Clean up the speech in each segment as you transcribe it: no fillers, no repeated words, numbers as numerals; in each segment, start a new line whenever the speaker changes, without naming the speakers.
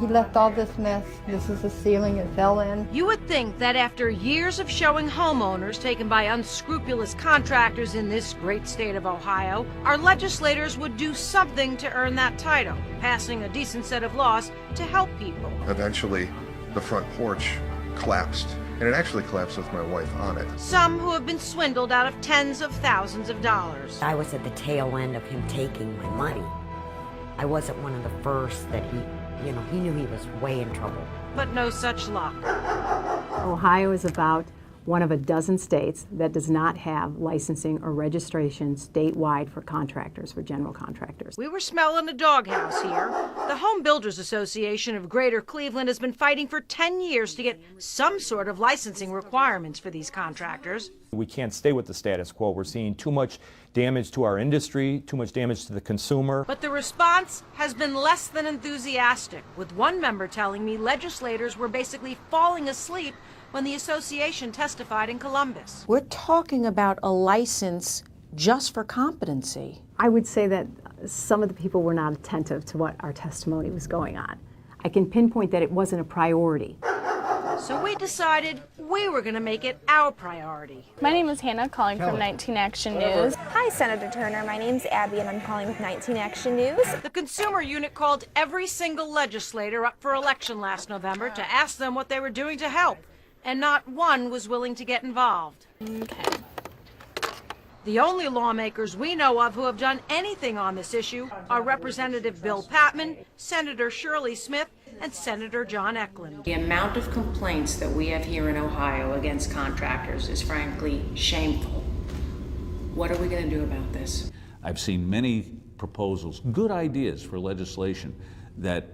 he left all this mess. This is the ceiling it fell in.
You would think that after years of showing homeowners taken by unscrupulous contractors in this great state of Ohio, our legislators would do something to earn that title, passing a decent set of laws to help people.
Eventually, the front porch collapsed, and it actually collapsed with my wife on it.
Some who have been swindled out of tens of thousands of dollars.
I was at the tail end of him taking my money. I wasn't one of the first that he knew he was way in trouble.
But no such luck.
Ohio is about one of a dozen states that does not have licensing or registration statewide for contractors, for general contractors.
We were smelling a doghouse here. The Home Builders Association of Greater Cleveland has been fighting for 10 years to get some sort of licensing requirements for these contractors.
We can't stay with the status quo. We're seeing too much damage to our industry, too much damage to the consumer.
But the response has been less than enthusiastic, with one member telling me legislators were basically falling asleep when the association testified in Columbus.
We're talking about a license just for competency.
I would say that some of the people were not attentive to what our testimony was going on. I can pinpoint that it wasn't a priority.
So we decided we were going to make it our priority.
My name is Hannah, calling from 19 Action News.
Hi, Senator Turner. My name's Abby, and I'm calling with 19 Action News.
The consumer unit called every single legislator up for election last November to ask them what they were doing to help, and not one was willing to get involved.
Okay.
The only lawmakers we know of who have done anything on this issue are Representative Bill Patman, Senator Shirley Smith, and Senator John Eklund.
The amount of complaints that we have here in Ohio against contractors is frankly shameful. What are we going to do about this?
I've seen many proposals, good ideas for legislation that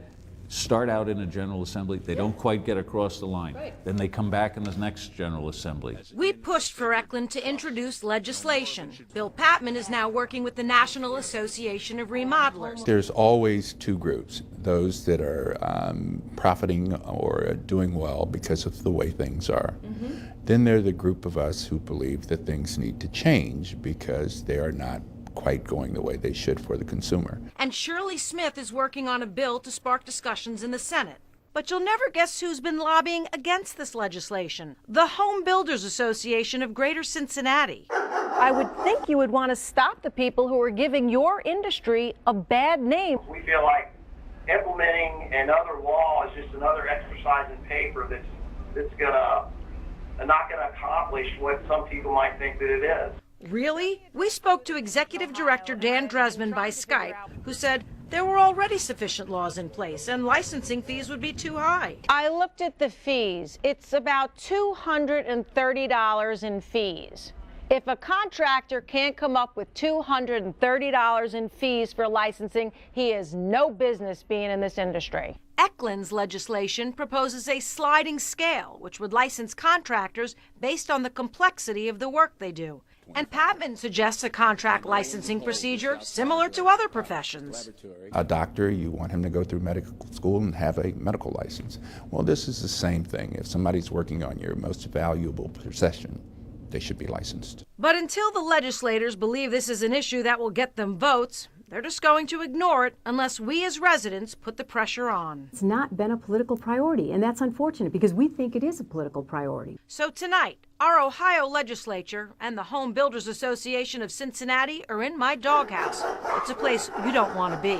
start out in a General Assembly, they don't quite get across the line. Then they come back in the next General Assembly.
We pushed for Eklund to introduce legislation. Bill Patman is now working with the National Association of Remodelers.
There's always two groups, those that are profiting or doing well because of the way things are. Then there's the group of us who believe that things need to change because they are not quite going the way they should for the consumer.
And Shirley Smith is working on a bill to spark discussions in the Senate. But you'll never guess who's been lobbying against this legislation. The Home Builders Association of Greater Cincinnati.
I would think you would want to stop the people who are giving your industry a bad name.
We feel like implementing another law is just another exercise in paper that's not gonna accomplish what some people might think that it is.
Really? We spoke to Executive Director Dan Dresman by Skype, who said there were already sufficient laws in place and licensing fees would be too high.
I looked at the fees. It's about $230 in fees. If a contractor can't come up with $230 in fees for licensing, he has no business being in this industry.
Eklund's legislation proposes a sliding scale, which would license contractors based on the complexity of the work they do. And Patman suggests a contract licensing procedure similar to other professions.
A doctor, you want him to go through medical school and have a medical license. Well, this is the same thing. If somebody's working on your most valuable possession, they should be licensed.
But until the legislators believe this is an issue that will get them votes, they're just going to ignore it unless we as residents put the pressure on.
It's not been a political priority, and that's unfortunate because we think it is a political priority.
So tonight, our Ohio legislature and the Home Builders Association of Cincinnati are in my doghouse. It's a place you don't want to be.